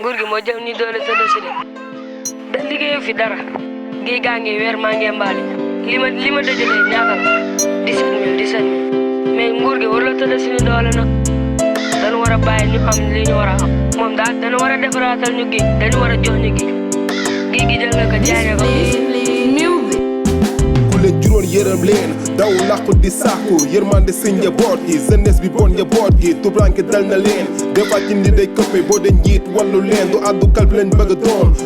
nguur gi moo jëm ni doole sa dosi de da liggéeyu fi dara gi gaa ngi weer maa ngi mbaali li ma dajale ñaata la 17 000 mais nguur gi war la tëdd suñu doole nag dañu war a bàyyi ñu am li ñu war a am moom daal dañu war a defaraatal ñu géej dañu war a jox ñu géej gi jël na ko jaay ko leen juróon yërëm leen daw làqu di sàkku yërmande si njaboot gi jeunesse bi bon njaboot gi tubranke dal na leen des fois ci ndi day këppe boo de njiit wallu leen du àddu kalb leen bëgg a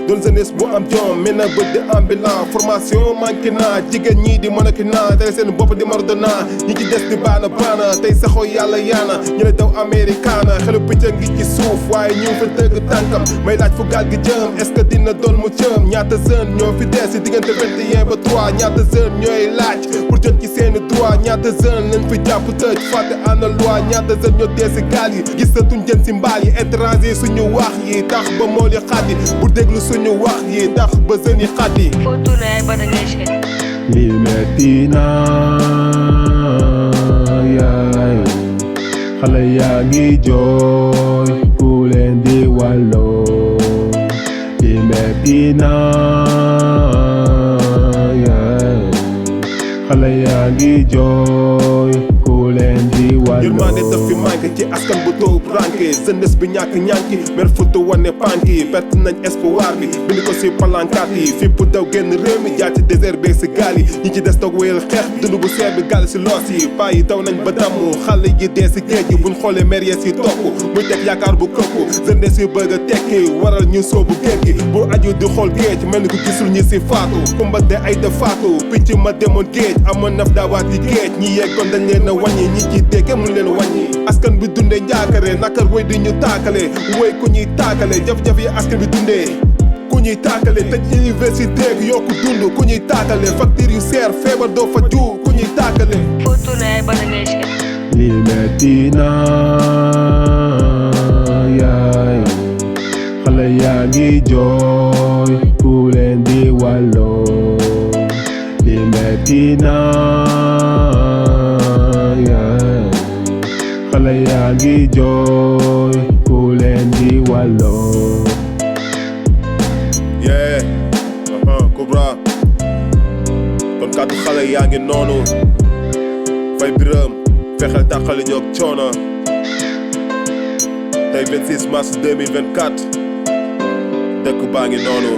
doon jeunesse bu am jom mel na bët di ambulant formation manqué na jigéen ñii di monaki na tey seen bopp di mardona ñi ci des di baana tey saxoo yàlla yaana ñu ne daw américaana xelu picc ngi ci suuf waaye ñu fa dëgg tànkam may laaj fu gaal gi jëm est-ce que dina doon mu cëm ñaata jeune ñoo fi des si diggante 21 ba 3 ñaata jeune ñooy laaj pour jot ci seeni droit ñaata jeune lañ fi jàpp tëj fàtte ana loi ñaata jeune ñoo dee si gaal yi gisatuñ jën si mbaal yi étranger suñu wax yi tax ba mool yi xaddi bu déglu suñu wax yi tax ba jeune yi xaddi foo tourné ay bata ngay seet li metti na yaay xale yaa ngi jooy ku leen di wàlloo li metti na xale yaa ngi jooy ku leen di wàlloo yërmande daf fi manqué ci askan bu tóob ranke jeunesse bi ñàkk ñànki mer futu wane panki perte nañ espoir bi bind ko si palankaat yi fi bu daw génn réew mi jaar ci désert beeg si gaal yi ñi ci des toog wéyal xeex dund bu seer bi gaal si loos yi paa yi daw nañ ba damm xale yi dee si géej gi buñ xoolee mer yi si topp muy teg yaakaar bu këpp jeunesse yi bëgg a tekki waral ñu soobu géej gi bu aju di xool géej mel ni ku gisul ñi si faatu kumba de ay de faatu picc ma demoon géej amoon naf daawaat yi géej ñi yeggoon dañ leen a wàññi ñi ci dee kenn mun leen wàññi askan bi dundee njaakare nakar woy di ñu taakale woy ku ñuy taakale jaf-jaf yi askan bi dundee ku ñuy taakale tëj université gi yokku dund ku ñuy taakale facture yu seer feebar doo fa ju ku ñuy taakale foo tourné ay bata ngay seet li metti na yaay xale yaa ngi jooy ku leen di wàlloo li metti na yaay xale yaa ngi jooy ku leen di wàlloo yeah Cobra kon kàddu xale yaa ngi noonu fay biram fexeel tàqali ñoog coono tey 26 mars 2024 dëkk baa ngi noonu